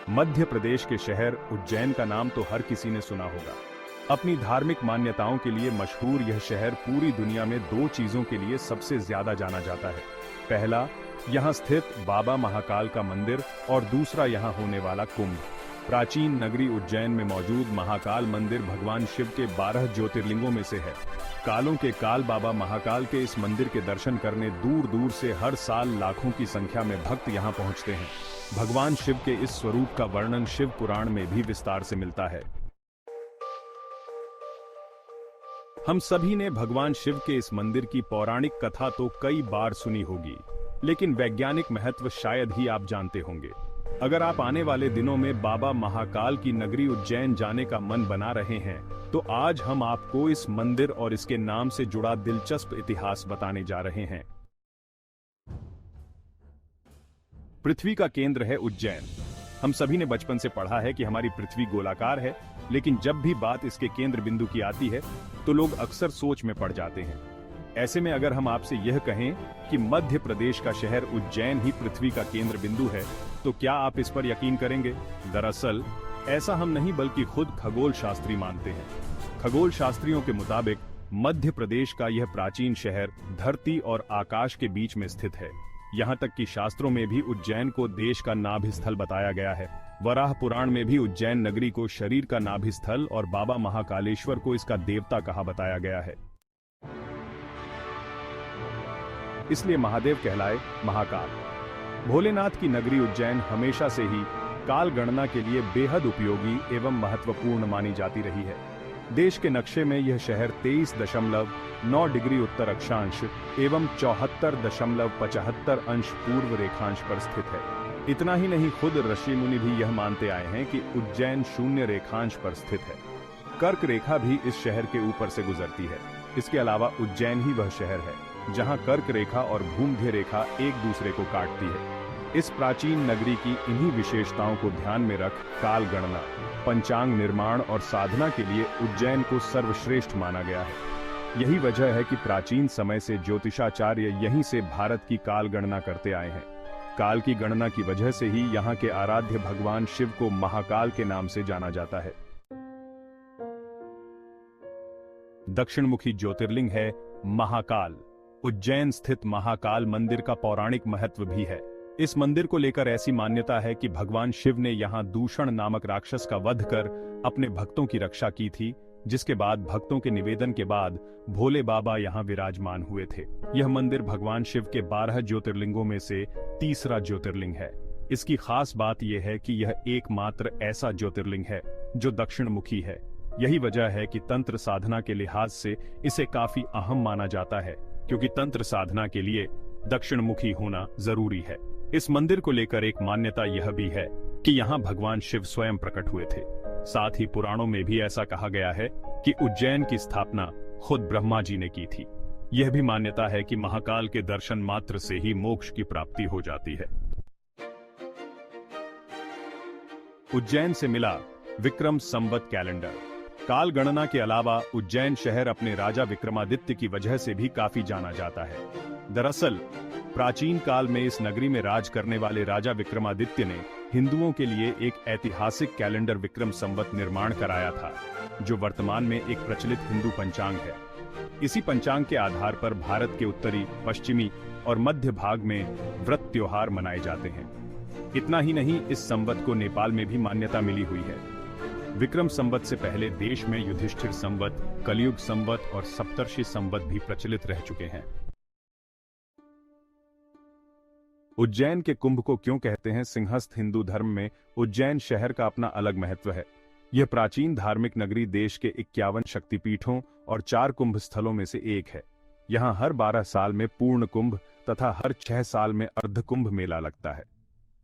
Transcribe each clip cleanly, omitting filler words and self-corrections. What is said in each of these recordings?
मध्य प्रदेश के शहर उज्जैन का नाम तो हर किसी ने सुना होगा। अपनी धार्मिक मान्यताओं के लिए मशहूर यह शहर पूरी दुनिया में दो चीजों के लिए सबसे ज्यादा जाना जाता है। पहला, यहाँ स्थित बाबा महाकाल का मंदिर और दूसरा यहाँ होने वाला कुंभ। प्राचीन नगरी उज्जैन में मौजूद महाकाल मंदिर भगवान शिव के 12 ज्योतिर्लिंगों में से है। कालों के काल बाबा महाकाल के इस मंदिर के दर्शन करने दूर दूर से हर साल लाखों की संख्या में भक्त यहाँ पहुँचते हैं। भगवान शिव के इस स्वरूप का वर्णन शिव पुराण में भी विस्तार से मिलता है। हम सभी ने भगवान शिव के इस मंदिर की पौराणिक कथा तो कई बार सुनी होगी, लेकिन वैज्ञानिक महत्व शायद ही आप जानते होंगे। अगर आप आने वाले दिनों में बाबा महाकाल की नगरी उज्जैन जाने का मन बना रहे हैं, तो आज हम आपको इस मंदिर और इसके नाम से जुड़ा दिलचस्प इतिहास बताने जा रहे हैं। पृथ्वी का केंद्र है उज्जैन। हम सभी ने बचपन से पढ़ा है कि हमारी पृथ्वी गोलाकार है, लेकिन जब भी बात इसके केंद्र बिंदु की आती है तो लोग अक्सर सोच में पड़ जाते हैं। ऐसे में अगर हम आपसे यह कहें कि मध्य प्रदेश का शहर उज्जैन ही पृथ्वी का केंद्र बिंदु है, तो क्या आप इस पर यकीन करेंगे? दरअसल ऐसा हम नहीं बल्कि खुद खगोल शास्त्री मानते हैं। खगोल शास्त्रियों के मुताबिक मध्य प्रदेश का यह प्राचीन शहर धरती और आकाश के बीच में स्थित है। यहाँ तक कि शास्त्रों में भी उज्जैन को देश का नाभि स्थल बताया गया है। वराह पुराण में भी उज्जैन नगरी को शरीर का नाभि स्थल और बाबा महाकालेश्वर को इसका देवता कहा बताया गया है। इसलिए महादेव कहलाए महाकाल। भोलेनाथ की नगरी उज्जैन हमेशा से ही काल गणना के लिए बेहद उपयोगी एवं महत्वपूर्ण मानी जाती रही है। देश के नक्शे में यह शहर 23.9 डिग्री उत्तर अक्षांश एवं 74.75 अंश पूर्व रेखांश पर स्थित है। इतना ही नहीं, खुद ऋषि मुनि भी यह मानते आए हैं कि उज्जैन शून्य रेखांश पर स्थित है। कर्क रेखा भी इस शहर के ऊपर से गुजरती है। इसके अलावा उज्जैन ही वह शहर है जहां कर्क रेखा और भूमध्य रेखा एक दूसरे को काटती है। इस प्राचीन नगरी की इन्हीं विशेषताओं को ध्यान में रख काल गणना, पंचांग निर्माण और साधना के लिए उज्जैन को सर्वश्रेष्ठ माना गया है। यही वजह है कि प्राचीन समय से ज्योतिषाचार्य यहीं से भारत की काल गणना करते आए हैं। काल की गणना की वजह से ही यहाँ के आराध्य भगवान शिव को महाकाल के नाम से जाना जाता है। दक्षिणमुखी ज्योतिर्लिंग है महाकाल। उज्जैन स्थित महाकाल मंदिर का पौराणिक महत्व भी है। इस मंदिर को लेकर ऐसी मान्यता है कि भगवान शिव ने यहाँ दूषण नामक राक्षस का वध कर अपने भक्तों की रक्षा की थी, जिसके बाद भक्तों के निवेदन के बाद भोले बाबा यहाँ विराजमान हुए थे। यह मंदिर भगवान शिव के 12 ज्योतिर्लिंगों में से तीसरा ज्योतिर्लिंग है। इसकी खास बात यह है कि यह एकमात्र ऐसा ज्योतिर्लिंग है जो दक्षिणमुखी है। यही वजह है कि तंत्र साधना के लिहाज से इसे काफी अहम माना जाता है, क्योंकि तंत्र साधना के लिए दक्षिणमुखी होना जरूरी है। इस मंदिर को लेकर एक मान्यता यह भी है कि यहाँ भगवान शिव स्वयं प्रकट हुए थे। साथ ही पुराणों में भी ऐसा कहा गया है कि उज्जैन की स्थापना खुद ब्रह्मा जी ने की थी। यह भी मान्यता है कि महाकाल के दर्शन मात्र से ही मोक्ष की प्राप्ति हो जाती है। उज्जैन से मिला विक्रम संवत कैलेंडर। काल गणना के अलावा उज्जैन शहर अपने राजा विक्रमादित्य की वजह से भी काफी जाना जाता है। दरअसल प्राचीन काल में इस नगरी में राज करने वाले राजा विक्रमादित्य ने हिंदुओं के लिए एक ऐतिहासिक कैलेंडर विक्रम संवत निर्माण कराया था, जो वर्तमान में एक प्रचलित हिंदू पंचांग है। इसी पंचांग के आधार पर भारत के उत्तरी, पश्चिमी और मध्य भाग में व्रत त्योहार मनाए जाते हैं। इतना ही नहीं, इस संवत को नेपाल में भी मान्यता मिली हुई है। विक्रम संवत से पहले देश में युधिष्ठिर संवत, कलयुग संवत और सप्तर्षि संवत भी प्रचलित रह चुके हैं। उज्जैन के कुंभ को क्यों कहते हैं सिंहस्थ? हिंदू धर्म में उज्जैन शहर का अपना अलग महत्व है। यह प्राचीन धार्मिक नगरी देश के 51 शक्तिपीठों और 4 कुंभ स्थलों में से एक है। यहाँ हर 12 साल में पूर्ण कुंभ तथा हर 6 साल में अर्ध कुंभ मेला लगता है।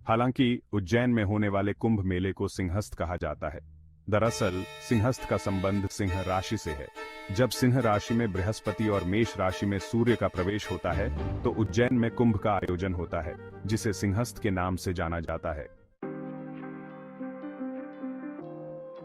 हालांकि उज्जैन में होने वाले कुंभ मेले को सिंहस्थ कहा जाता है। दरअसल सिंहस्थ का संबंध सिंह राशि से है। जब सिंह राशि में बृहस्पति और मेष राशि में सूर्य का प्रवेश होता है तो उज्जैन में कुंभ का आयोजन होता है, जिसे सिंहस्थ के नाम से जाना जाता है।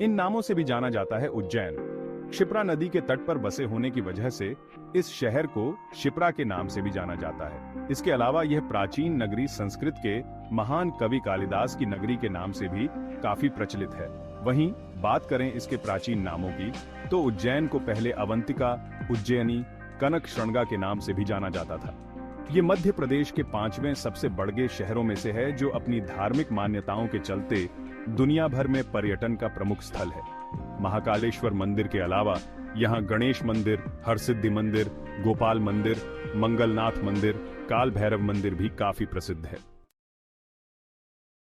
इन नामों से भी जाना जाता है उज्जैन। क्षिप्रा नदी के तट पर बसे होने की वजह से इस शहर को शिप्रा के नाम से भी जाना जाता है। इसके अलावा यह प्राचीन नगरी संस्कृत के महान कवि कालिदास की नगरी के नाम से भी काफी प्रचलित है। वहीं बात करें इसके प्राचीन नामों की, तो उज्जैन को पहले अवंतिका, उज्जैनी, कनक श्रृंगा के नाम से भी जाना जाता था। ये मध्य प्रदेश के 5वें सबसे बड़े शहरों में से है, जो अपनी धार्मिक मान्यताओं के चलते दुनिया भर में पर्यटन का प्रमुख स्थल है। महाकालेश्वर मंदिर के अलावा यहाँ गणेश मंदिर, हरसिद्धि मंदिर, गोपाल मंदिर, मंगलनाथ मंदिर, काल भैरव मंदिर भी काफी प्रसिद्ध है।